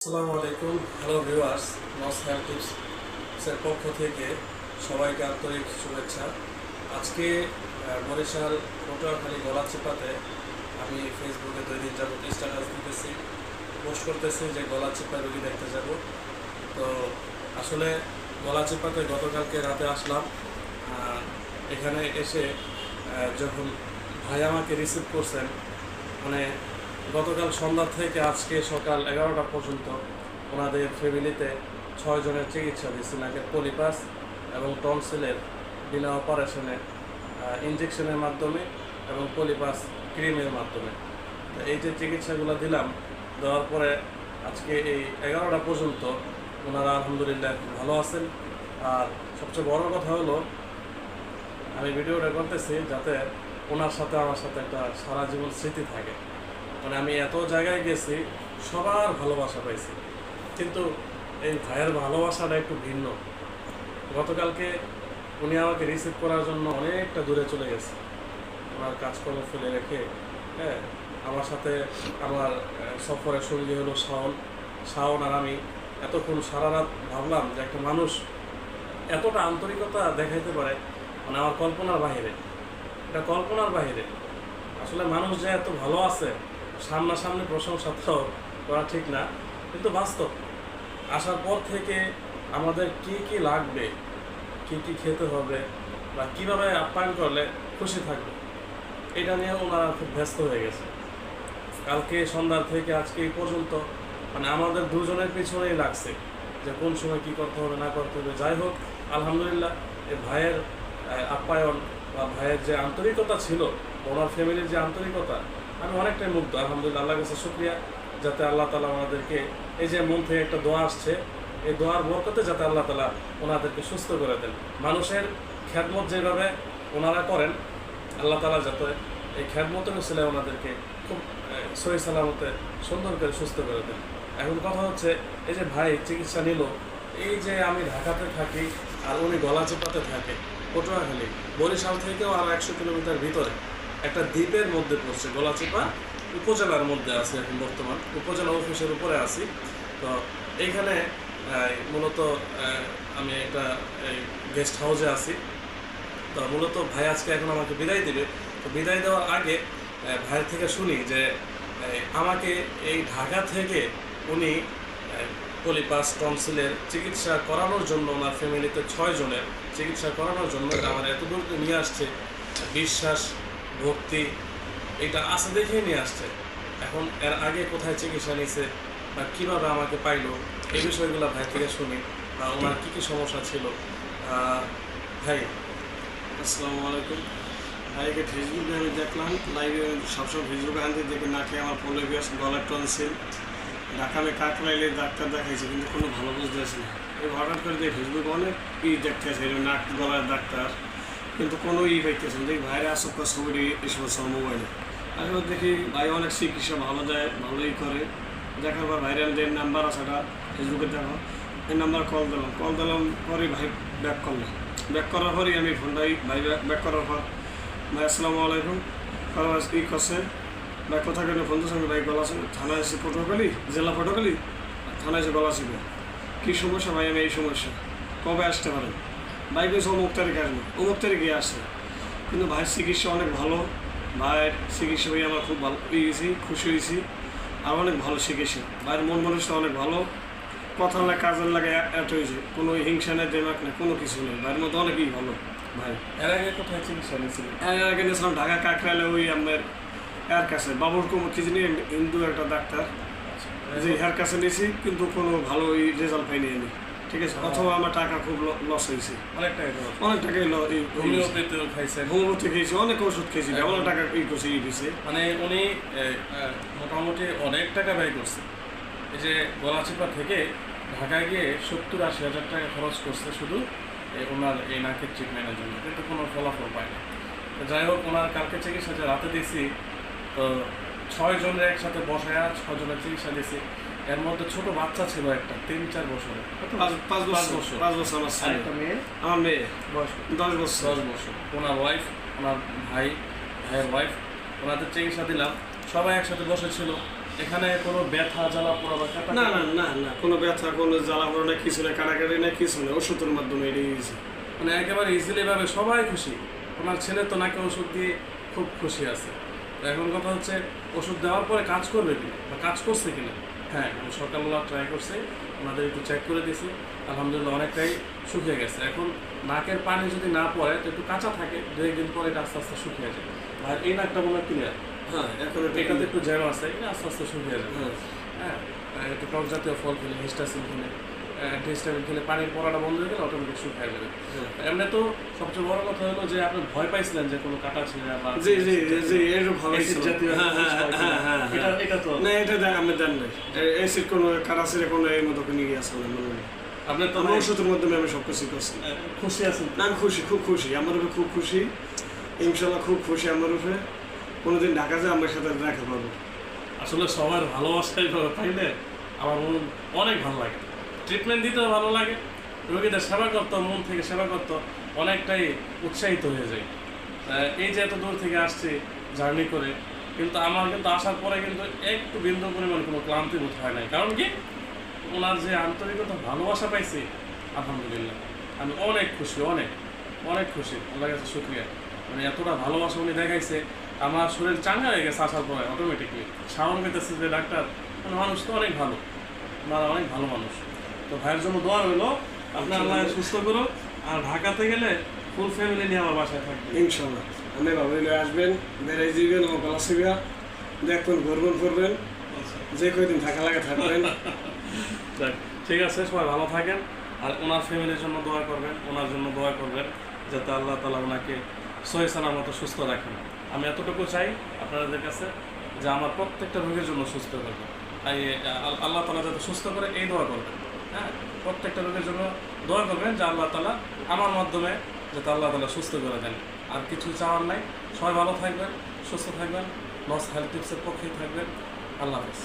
আসসালামু আলাইকুম, hello viewers. নস health টিপসের পক্ষ থেকে সবাইকে আন্তরিক শুভেচ্ছা। আজকে বরিশাল পটুয়াখালী গলাচিপাতে আমি ফেসবুকে 2 দিন যাবত স্ট্যাটাস দিতেছি, পোস্ট করতেছি যে গলাচিপা রোগী দেখতে যাব। তো আসলে গলাচিপাতে গতকালকে রাতে আসলাম। এখানে এসে যখন ভাই আমাকে রিসিভ করছেন, মানে গতকাল সন্ধ্যা থেকে আজকে সকাল 11টা পর্যন্ত ওনাদের ফ্যামিলিতে 6 জনের চিকিৎসা দিচ্ছি, নাকের পলিপাস এবং টনসিলের বিনা অপারেশনে ইঞ্জেকশনের মাধ্যমে এবং পলিপাস ক্রিমের মাধ্যমে। তো এই যে চিকিৎসাগুলো দিলাম, দেওয়ার পরে আজকে এই 11টা পর্যন্ত ওনারা আলহামদুলিল্লাহ ভালো আছেন। আর সবচেয়ে বড় কথা হলো, আমি ভিডিওটা করতেছি যাতে ওনার সাথে আমার সাথে একটা সারা জীবন স্মৃতি থাকে। মানে আমি এত জায়গায় গেছি, সবার ভালোবাসা পাইছি, কিন্তু এই ভাইয়ের ভালোবাসাটা একটু ভিন্ন। গতকালকে উনি আমাকে রিসিভ করার জন্য অনেকটা দূরে চলে গেছে, ওনার কাজকর্ম ফেলে রেখে। হ্যাঁ, আমার সাথে আমার সফরের সঙ্গী হলো শাওন আর আমি এতক্ষণ সারা রাত ভাবলাম যে একটা মানুষ এতটা আন্তরিকতা দেখাইতে পারে, মানে আমার কল্পনার বাহিরে, এটা কল্পনার বাহিরে। আসলে মানুষ যে এত ভালো আছে, সামনাসামনি প্রশংসা তো করা ঠিক না, কিন্তু বাস্তব। আসার পর থেকে আমাদের কি কি লাগবে, কি কি খেতে হবে, বা কীভাবে আপ্যায়ন করলে খুশি থাকবে, এটা নিয়ে ওনারা খুব ব্যস্ত হয়ে গেছে। কালকে সন্ধ্যা থেকে আজকে এই পর্যন্ত মানে আমাদের দুজনের পিছনেই লাগছে যে কোন সময় কী করতে হবে না করতে হবে। যাই হোক, আলহামদুলিল্লাহ এই ভাইয়ের আপ্যায়ন বা ভাইয়ের যে আন্তরিকতা ছিল, ওনার ফ্যামিলির যে আন্তরিকতা, আমি অনেকটাই মুগ্ধ। আলহামদুলিল্লাহ, আল্লাহর কাছে শুকরিয়া, যাতে আল্লাহ তালা ওনাদেরকে এই যে মন থেকে একটা দোয়া আসছে, এই দোয়ার বরকতে যাতে আল্লাহ তালা ওনাদেরকে সুস্থ করে দেন। মানুষের খ্যাদমত যেভাবে ওনারা করেন, আল্লাহ তালা যাতে এই খ্যাদমতের ছিল ওনাদেরকে খুব সহি সালামতে সুন্দর করে সুস্থ করে দেন। এখন কথা হচ্ছে, এই যে ভাই চিকিৎসা নিল, এই যে আমি ঢাকাতে থাকি আর উনি গলাচিপাতে থাকে, পটুয়াখালী বরিশাল থেকেও আরও 100 কিলোমিটার ভিতরে একটা দ্বীপের মধ্যে পড়ছে। গলাচিপা উপজেলার মধ্যে আছি এখন, বর্তমান উপজেলা অফিসের উপরে আছি। তো এইখানে মূলত আমি একটা গেস্ট হাউসে আছি। তো মূলত ভাই আজকে এখন আমাকে বিদায় দেবে। তো বিদায় দেওয়ার আগে ভাইয়ের থেকে শুনি যে আমাকে এই ঢাকা থেকে উনি পলিপাস টনসিলের চিকিৎসা করানোর জন্য, ওনার ফ্যামিলিতে 6 জনের চিকিৎসা করানোর জন্য আমার এত দূর নিয়ে আসছে। বিশ্বাস, ভক্তি এটা আছে দেখেই নিয়ে আসছে। এখন এর আগে কোথায় চিকিৎসা নিছে বা কীভাবে আমাকে পাইলো, এই বিষয়গুলো ভাই থেকে শুনি, বা ওনার কী কী সমস্যা ছিল। ভাই আসসালামু আলাইকুম। ভাইকে ফেসবুকে আমি দেখলাম, লাইভে সবসময় ফেসবুকে আনতে দেখে নাকে আমার পলিপাস, গলার টনসিল, ঢাকা আমি কাকরাইলে ডাক্তার দেখাইছি, কিন্তু কোনো ভালো বুঝতেছি না। এই হঠাৎ করে দিয়ে ফেসবুকে অনেক দেখতেছে নাক গলার ডাক্তার, কিন্তু কোনো পাইতেছে না। দেখি ভাইরা আসক্ত ছবি এসব মোবাইলে আসলে দেখি ভাই অনেক চিকিৎসা ভালো দেয়, ভালোই করে। দেখার পর ভাইরাল যে নাম্বার আছে এটা ফেসবুকে দেখো, এই নাম্বার কল দিলাম পরে ভাই ব্যাক করার পরই আমি ফোনটাই ভাই ব্যাক করার পর, ভাই আসসালামু আলাইকুম, কী করছে ভাই, কোথায় গেলে ফোন দিচ্ছে? আমি ভাই গলাচিপা থানায় এসে পটুয়াখালী, জেলা পটুয়াখালী থানায় এসে গলাচিপা। কী সমস্যা ভাই? আমি এই সমস্যা, কবে আসতে পারেন? ভাই গেছে অমুক তারিখে আসবে, অমুক তারিখে আসছে। কিন্তু ভাইয়ের চিকিৎসা অনেক ভালো, ভাইয়ের চিকিৎসা হয়ে আমার খুব ভালো গেছি, খুশি হয়েছি। আর অনেক ভালো চিকিৎসা, ভাইয়ের মন মানুষটা অনেক ভালো, কথা লাগে কাজের লাগে এত হয়েছে, কোনো হিংসা নেই, দেমাক নেই, কোনো কিছু নেই। ভাইয়ের মধ্যে অনেকই ভালো। ভাই এর আগে কোথায় চিকিৎসা নিয়েছিলেন? এর আগে নিয়েছিলাম ঢাকা কাকরাইলে, ওই আমার এর কাছে বাবুর কুমার কি জানি হিন্দু একটা ডাক্তার, যে এর কাছে নিয়েছি, কিন্তু কোনো ভালো রেজাল্ট পাইনি আমি। ঠিক আছে, অথবা আমার টাকা খুব লস হয়েছে, অনেক টাকাই হোমিওপ্যাথিও খাইছেন? হোমিওপ্যাথি খেয়েছি, অনেক ওষুধ খেয়েছি, অনেক টাকা করছে দিয়েছে। মানে উনি মোটামুটি অনেক টাকা ব্যয় করছে। এই যে গলাচিপা থেকে ঢাকায় গিয়ে 70-80 হাজার টাকা খরচ করছে শুধু ওনার এই নাকের ট্রিটমেন্টের জন্য, কিন্তু কোনো ফলাফল পায়নি। তো যাই হোক, ওনার কালকে চিকিৎসা যে রাতে দিয়েছি, তো 6 জনের একসাথে বসায় 6 জনের চিকিৎসা দিয়েছি। এর মধ্যে ছোট বাচ্চা ছিল একটা, 3-4 বছরের, 5 বছর একটা মেয়ে, আমার মেয়ে বয়স 10 বছর। ওনার ওয়াইফ, ওনার ভাইয়ের ওয়াইফ, ওনাদের চিকিৎসা দিলাম। সবাই একসাথে বসেছিল, এখানে কোনো ব্যথা জ্বালা পোড়া বা কাটা না না না না কোনো ব্যথা কোনো জ্বালা পড়া না কিছু না কাটাকাটি না কিছু না ওষুধের মাধ্যমে এড়িয়ে গেছে। মানে একেবারে ইজিলি ভাবে সবাই খুশি। ওনার ছেলে তো নাকি ওষুধ দিয়ে খুব খুশি আছে। তো এখন কথা হচ্ছে ওষুধ দেওয়ার পরে কাজ করবে কিনা বা কাজ করছে কিনা। হ্যাঁ, আমি সকালবেলা ট্রাই করছি, ওনাদের একটু চেক করে দিয়েছি, আলহামদুলিল্লাহ অনেকটাই শুকিয়ে গেছে। এখন নাকের পানি যদি না পড়ে তো একটু কাঁচা থাকে, 2 দিন পরে এটা আস্তে আস্তে শুকিয়ে যায়। আর এই নাকটা মনে হয় ক্লিয়ার, হ্যাঁ এখন এটাতে একটু জ্যাম আছে, এটা আস্তে আস্তে শুকিয়ে যাবে। হ্যাঁ হ্যাঁ, একটু টক জাতীয় ফল খেলে, হিস্টাসিন খেলে, অ্যান্টিহিস্টামিন খেলে পানির পড়াটা বন্ধ হয়ে গেলে অটোমেটিক শুকিয়ে যাবে। এমনি তো সবচেয়ে বড় কথা হলো যে আপনি ভয় পাইছিলেন যে কোনো কাটা ছিল বা জি জি জি এর ভাবে অ্যাসিড জাতীয় এটা তো না এটা দেখ আমি জানি না এসিড কোনো কারাসিরে কোনো এর মতো কোনো ইয়ে আছে না মনে হয়। আপনার তো আমার ওষুধের মাধ্যমে আমি সব কিছু করছি। খুশি আছেন? না আমি খুশি, খুব খুশি, আমার উপরে খুব খুশি, ইনশাল্লাহ খুব খুশি আমার উপরে। কোনোদিন ঢাকা যায় আমার সাথে দেখা পাবো। আসলে সবার ভালোবাসাই পাইলে আমার মন অনেক ভালো লাগে, ট্রিটমেন্ট দিতেও ভালো লাগে, রোগীদের সেবা করতো, মন থেকে সেবা করতো, অনেকটাই উৎসাহিত হয়ে যায়। এই যে এত দূর থেকে আসছি জার্নি করে, কিন্তু আমার কিন্তু আসার পরে কিন্তু একটু বিন্দু পরিমাণ কোনো ক্লান্তি বোধ হয় নাই। কারণ কি, ওনার যে আন্তরিকতা ভালোবাসা পাইছি, আলহামদুলিল্লাহ আমি অনেক খুশি, অনেক অনেক খুশি, আল্লাহর কাছে শুকরিয়া। মানে এতটা ভালোবাসা উনি দেখাইছে, আমার শরীর চাঙ্গা হয়ে গেছে আসার পরে অটোমেটিকলি। সাহস পেতেছে যে ডাক্তার মানে মানুষ তো অনেক ভালো, ওনারা অনেক ভালো মানুষ। তো ভাইয়ের জন্য দোয়া রইলো, আপনি আল্লাহ সুস্থ করো। আর ঢাকাতে গেলে ফুল ফ্যামিলি নিয়ে আমার বাসায় থাকবে ইনশাল্লাহ। আপনি বাবুলে আসবেন, বেড়াই যাবেন, আমার গলা শিবিয়া দেখবেন, ঘুরবেন ফিরবেন, যে কয়দিন থাকা লাগে থাকবেন। যাক, ঠিক আছে, সবাই ভালো থাকেন। আর ওনার ফ্যামিলির জন্য দোয়া করবেন, ওনার জন্য দোয়া করবেন যাতে আল্লাহ তাআলা ওনাকে সহি সালামত সুস্থ রাখেন। আমি এতটুকু চাই আপনাদের কাছে যে আমার প্রত্যেকটা রোগীর জন্য সুস্থ করবেন, আল্লাহ তাআলা যাতে সুস্থ করে এই দোয়া করবেন। হ্যাঁ, প্রত্যেকটা রোগীর জন্য দোয়া করবেন যে আল্লাহ তাআলা আমার মাধ্যমে যাতে আল্লাহ তাআলা সুস্থ করে দেন। আর কিছু চাওয়ার নাই, সবাই ভালো থাকবেন, সুস্থ থাকবেন, লস হেলথ টিপসের পক্ষেই থাকবেন। আল্লাহ হাফেজ।